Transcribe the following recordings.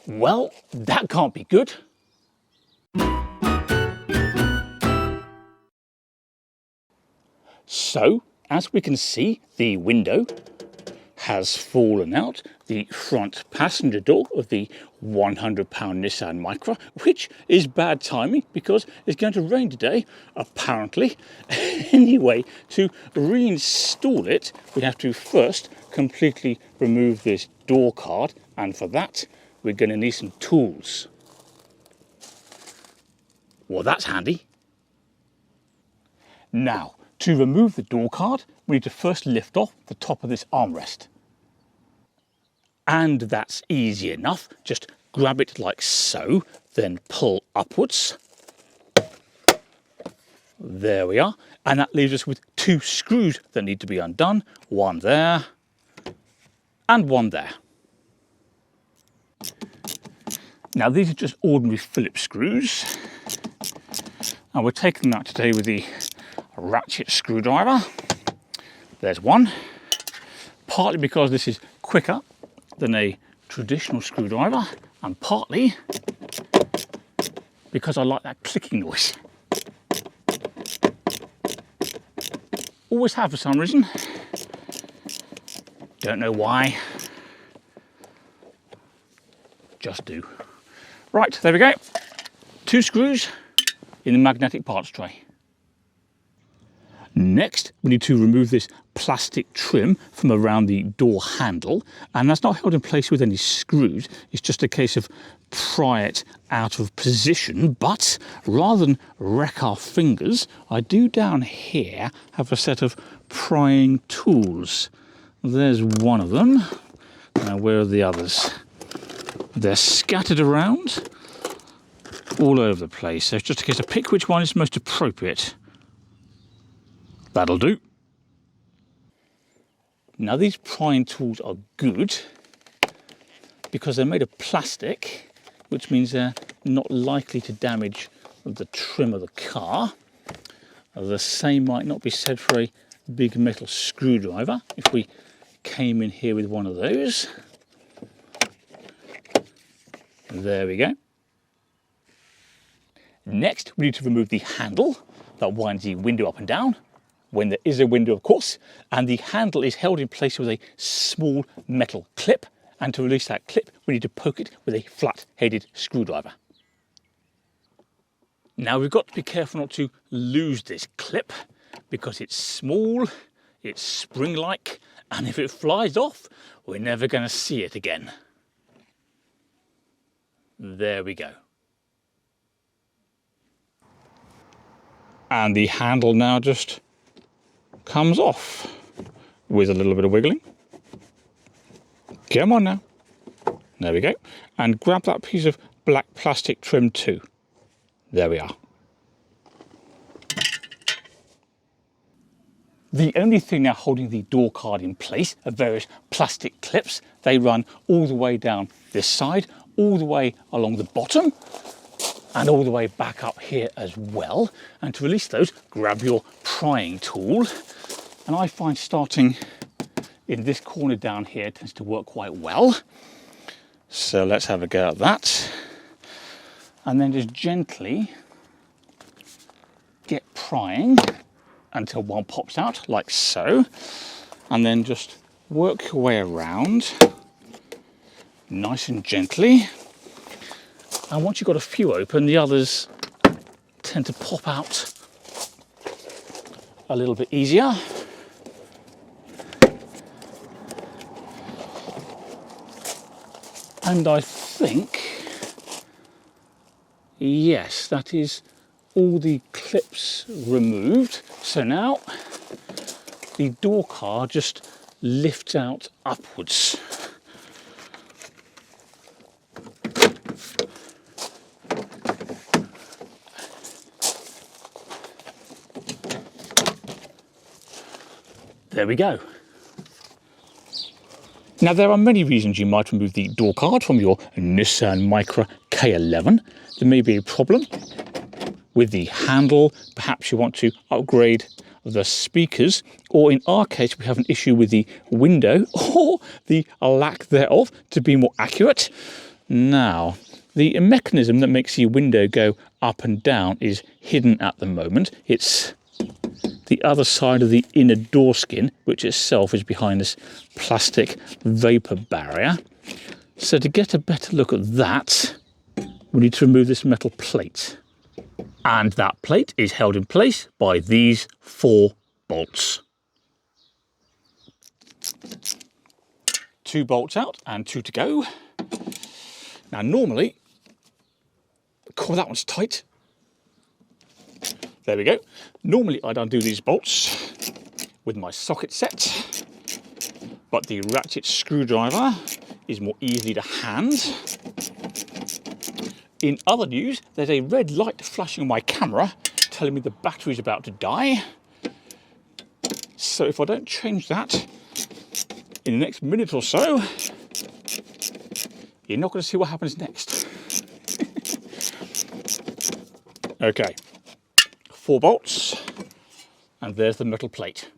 Well, that can't be good. So, as we can see, the window has fallen out, the front passenger door of the £100 Nissan Micra, which is bad timing because it's going to rain today, apparently. Anyway, to reinstall it, we have to first completely remove this door card, and for that, we're going to need some tools. Well, that's handy. Now, to remove the door card, we need to first lift off the top of this armrest. And that's easy enough. Just grab it like so, then pull upwards. There we are. And that leaves us with 2 screws that need to be undone. One there, and one there. Now these are just ordinary Phillips screws. And we're taking that today with the ratchet screwdriver. There's one. Partly because this is quicker than a traditional screwdriver, and partly because I like that clicking noise. Always have for some reason. Don't know why. Just do. Right, there we go. 2 screws in the magnetic parts tray. Next, we need to remove this plastic trim from around the door handle, and that's not held in place with any screws. It's just a case of pry it out of position, but rather than wreck our fingers, I do down here have a set of prying tools. There's one of them. Now, where are the others? They're scattered around all over the place, so it's just a case of pick which one is most appropriate. That'll do. Now these prying tools are good because they're made of plastic, which means they're not likely to damage the trim of the car. The same might not be said for a big metal screwdriver. If we came in here with one of those. There we go. Next, we need to remove the handle that winds the window up and down, when there is a window, of course, and the handle is held in place with a small metal clip, and to release that clip we need to poke it with a flat-headed screwdriver. Now we've got to be careful not to lose this clip because it's small, it's spring-like, and if it flies off we're never going to see it again. There we go. And the handle now just comes off with a little bit of wiggling. Come on now. There we go. And grab that piece of black plastic trim too. There we are. The only thing now holding the door card in place are various plastic clips. They run all the way down this side, all the way along the bottom, and all the way back up here as well. And to release those, grab your prying tool. And I find starting in this corner down here tends to work quite well. So let's have a go at that. And then just gently get prying until one pops out, like so. And then just work your way around, nice and gently. And once you've got a few open, the others tend to pop out a little bit easier. And I think, yes, that is all the clips removed. So now the door card just lifts out upwards. There we go. Now there are many reasons you might remove the door card from your Nissan Micra K11. There may be a problem with the handle, perhaps you want to upgrade the speakers, or in our case we have an issue with the window, or the lack thereof, to be more accurate. Now, the mechanism that makes your window go up and down is hidden at the moment. It's the other side of the inner door skin, which itself is behind this plastic vapor barrier. So to get a better look at that, we need to remove this metal plate. And that plate is held in place by these 4 bolts. 2 bolts out and 2 to go. Now normally, oh, that one's tight. There we go. Normally I'd undo these bolts with my socket set, but the ratchet screwdriver is more easily to hand. In other news, there's a red light flashing on my camera telling me the battery's about to die. So if I don't change that in the next minute or so, you're not going to see what happens next. Okay, 4 bolts, and there's the metal plate.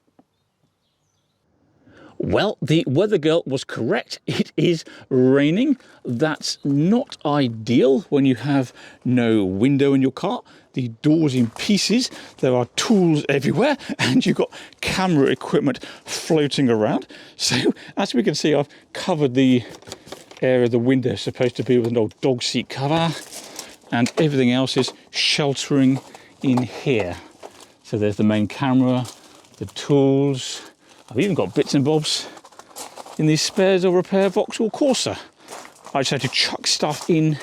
Well, the weather girl was correct. It is raining. That's not ideal when you have no window in your car. The door's in pieces. There are tools everywhere, and you've got camera equipment floating around. So, as we can see, I've covered the area of the window supposed to be with an old dog seat cover, and everything else is sheltering in here. So there's the main camera, the tools. I've even got bits and bobs in these spares or repair Vauxhall Corsa. I just had to chuck stuff in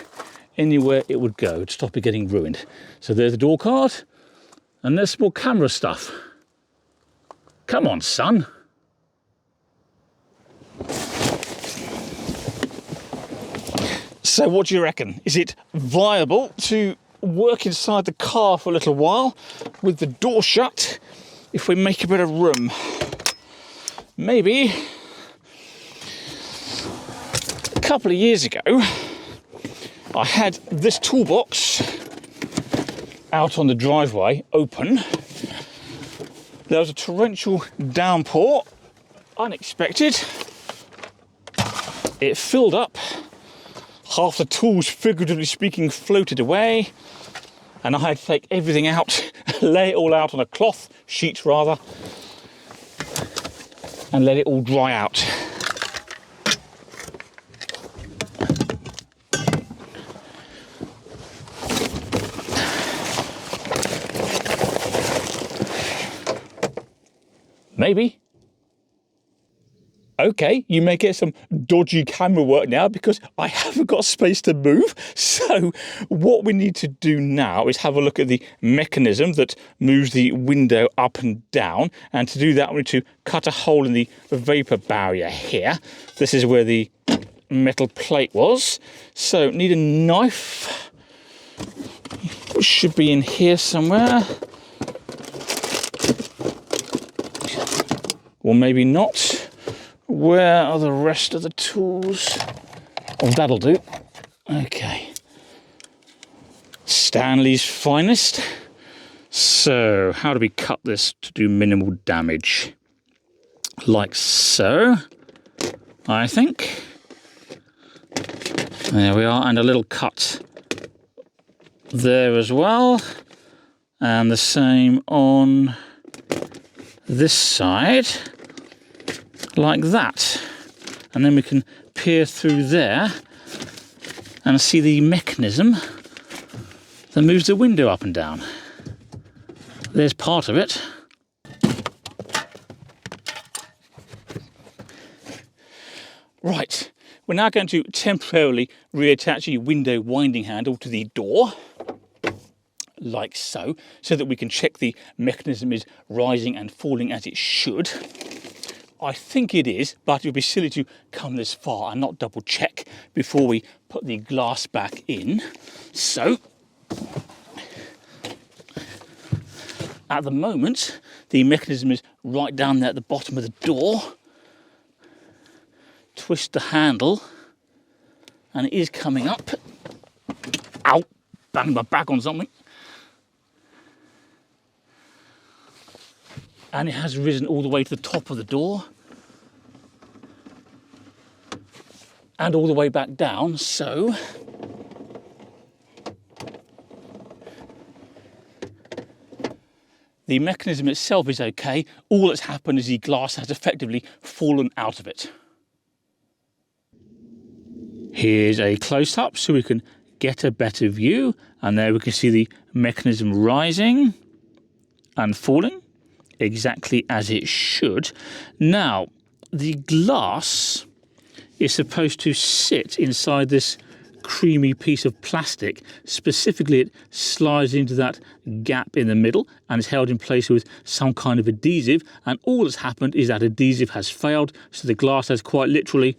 anywhere it would go to stop it getting ruined. So there's the door card, and there's some more camera stuff. Come on, son. So what do you reckon? Is it viable to work inside the car for a little while with the door shut if we make a bit of room? Maybe. A couple of years ago, I had this toolbox out on the driveway open. There was a torrential downpour, unexpected. It filled up. Half the tools, figuratively speaking, floated away, and I had to take everything out, lay it all out on a cloth sheet rather, and let it all dry out. Maybe. Okay, you may get some dodgy camera work now because I haven't got space to move. So what we need to do now is have a look at the mechanism that moves the window up and down. And to do that, we need to cut a hole in the vapor barrier here. This is where the metal plate was. So need a knife, which should be in here somewhere. Or maybe not. Where are the rest of the tools? Oh, that'll do. Okay. Stanley's finest. So, how do we cut this to do minimal damage? Like so, I think. There we are, and a little cut there as well. And the same on this side. Like that, and then we can peer through there and see the mechanism that moves the window up and down. There's part of it. Right, we're now going to temporarily reattach a window winding handle to the door, like so that we can check the mechanism is rising and falling as it should. I think it is, but it would be silly to come this far and not double check before we put the glass back in. So, at the moment, the mechanism is right down there at the bottom of the door. Twist the handle, and it is coming up. Ow! Banged my back on something. And it has risen all the way to the top of the door. and all the way back down. So the mechanism itself is okay. All that's happened is the glass has effectively fallen out of it. Here's a close-up so we can get a better view, and there we can see the mechanism rising and falling exactly as it should. Now, the glass is supposed to sit inside this creamy piece of plastic. Specifically, it slides into that gap in the middle and is held in place with some kind of adhesive, and all that's happened is that adhesive has failed, so the glass has quite literally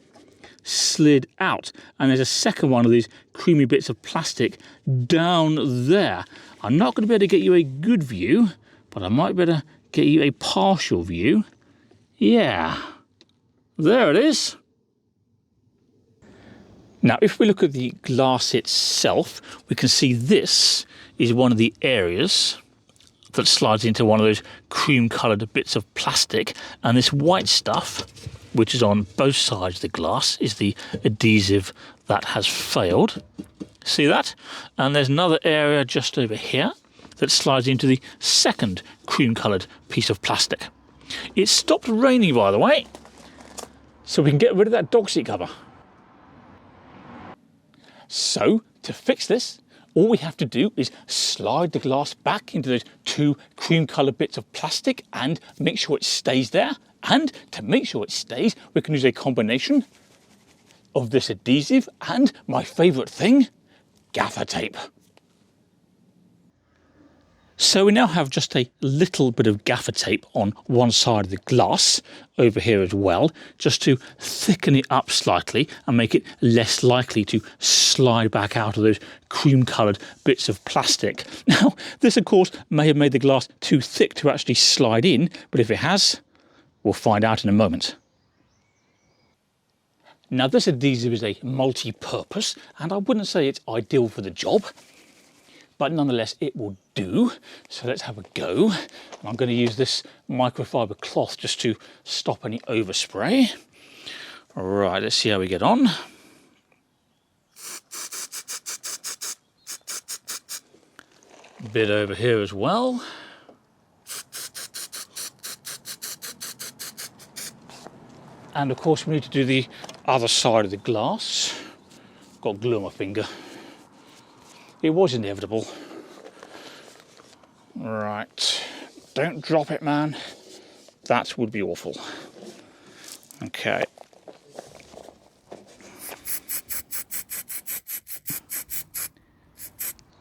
slid out, and there's a second one of these creamy bits of plastic down there. I'm not going to be able to get you a good view, but I might be able to get you a partial view. Yeah, there it is. Now, if we look at the glass itself, we can see this is one of the areas that slides into one of those cream-coloured bits of plastic, and this white stuff, which is on both sides of the glass, is the adhesive that has failed. See that? And there's another area just over here that slides into the second cream-coloured piece of plastic. It stopped raining, by the way, so we can get rid of that dog seat cover. So, to fix this, all we have to do is slide the glass back into those two cream-coloured bits of plastic and make sure it stays there. And to make sure it stays, we can use a combination of this adhesive and, my favourite thing, gaffer tape. So we now have just a little bit of gaffer tape on one side of the glass, over here as well, just to thicken it up slightly and make it less likely to slide back out of those cream-coloured bits of plastic. Now, this of course may have made the glass too thick to actually slide in, but if it has, we'll find out in a moment. Now, this adhesive is a multi-purpose, and I wouldn't say it's ideal for the job, but nonetheless it will do. So let's have a go. I'm going to use this microfiber cloth just to stop any overspray. All right, let's see how we get on. A bit over here as well. And of course we need to do the other side of the glass. Got glue on my finger. It was inevitable. Right, don't drop it, man. That would be awful. Okay.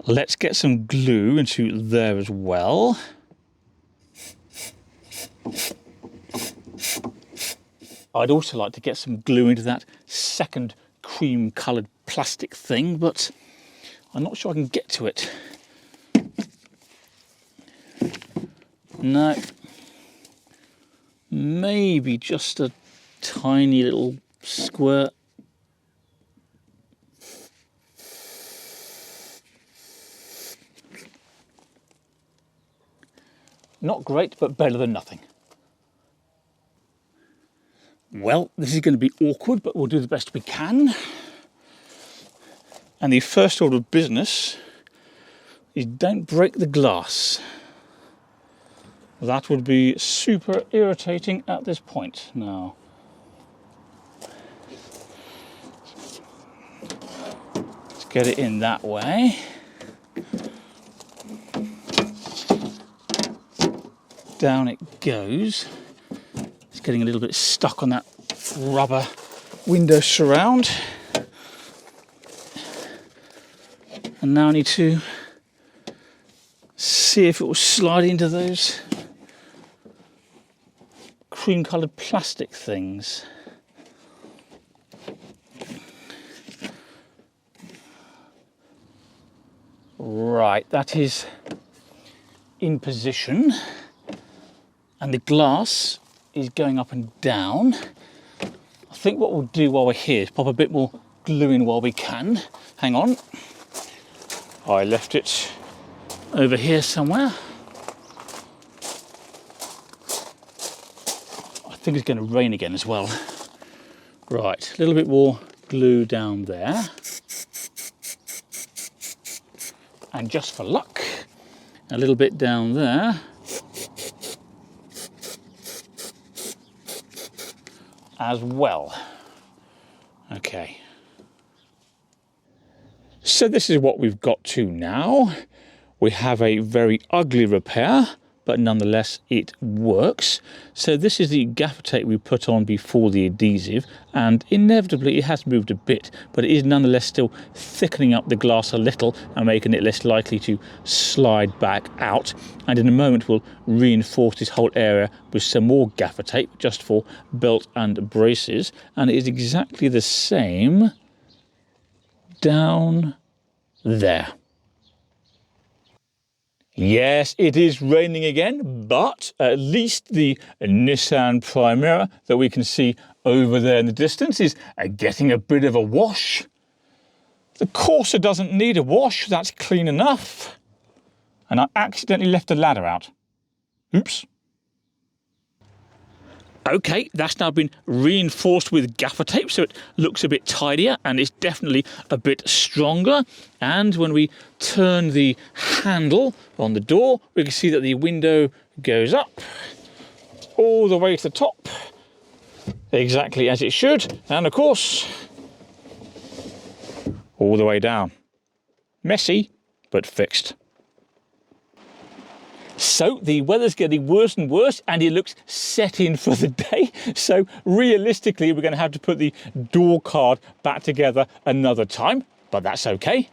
Let's get some glue into there as well. I'd also like to get some glue into that second cream-coloured plastic thing, but I'm not sure I can get to it. No. Maybe just a tiny little squirt. Not great, but better than nothing. Well, this is going to be awkward, but we'll do the best we can. And the first order of business is don't break the glass. That would be super irritating at this point. Now, let's get it in that way. Down it goes. It's getting a little bit stuck on that rubber window surround. And now I need to see if it will slide into those cream-coloured plastic things. Right, that is in position, and the glass is going up and down. I think what we'll do while we're here is pop a bit more glue in while we can. Hang on. I left it over here somewhere. I think it's going to rain again as well. Right, a little bit more glue down there. And just for luck, a little bit down there. As well. Okay. So this is what we've got to now. We have a very ugly repair, but nonetheless it works. So this is the gaffer tape we put on before the adhesive, and inevitably it has moved a bit, but it is nonetheless still thickening up the glass a little and making it less likely to slide back out. And in a moment we'll reinforce this whole area with some more gaffer tape just for belt and braces, and it is exactly the same down there. Yes, it is raining again, but at least the Nissan Micra that we can see over there in the distance is getting a bit of a wash. The Corsa doesn't need a wash, that's clean enough. And I accidentally left the ladder out. Oops. Okay, that's now been reinforced with gaffer tape, so it looks a bit tidier and it's definitely a bit stronger. And when we turn the handle on the door, we can see that the window goes up all the way to the top, exactly as it should. And of course, all the way down. Messy, but fixed. So the weather's getting worse and worse, and it looks set in for the day. So realistically, we're going to have to put the door card back together another time, but that's okay.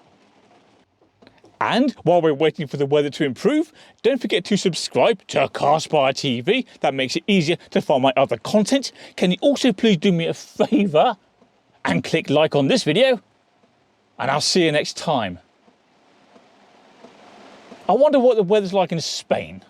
And while we're waiting for the weather to improve, don't forget to subscribe to CarSpyTV. That makes it easier to find my other content. Can you also please do me a favour and click like on this video? And I'll see you next time. I wonder what the weather's like in Spain.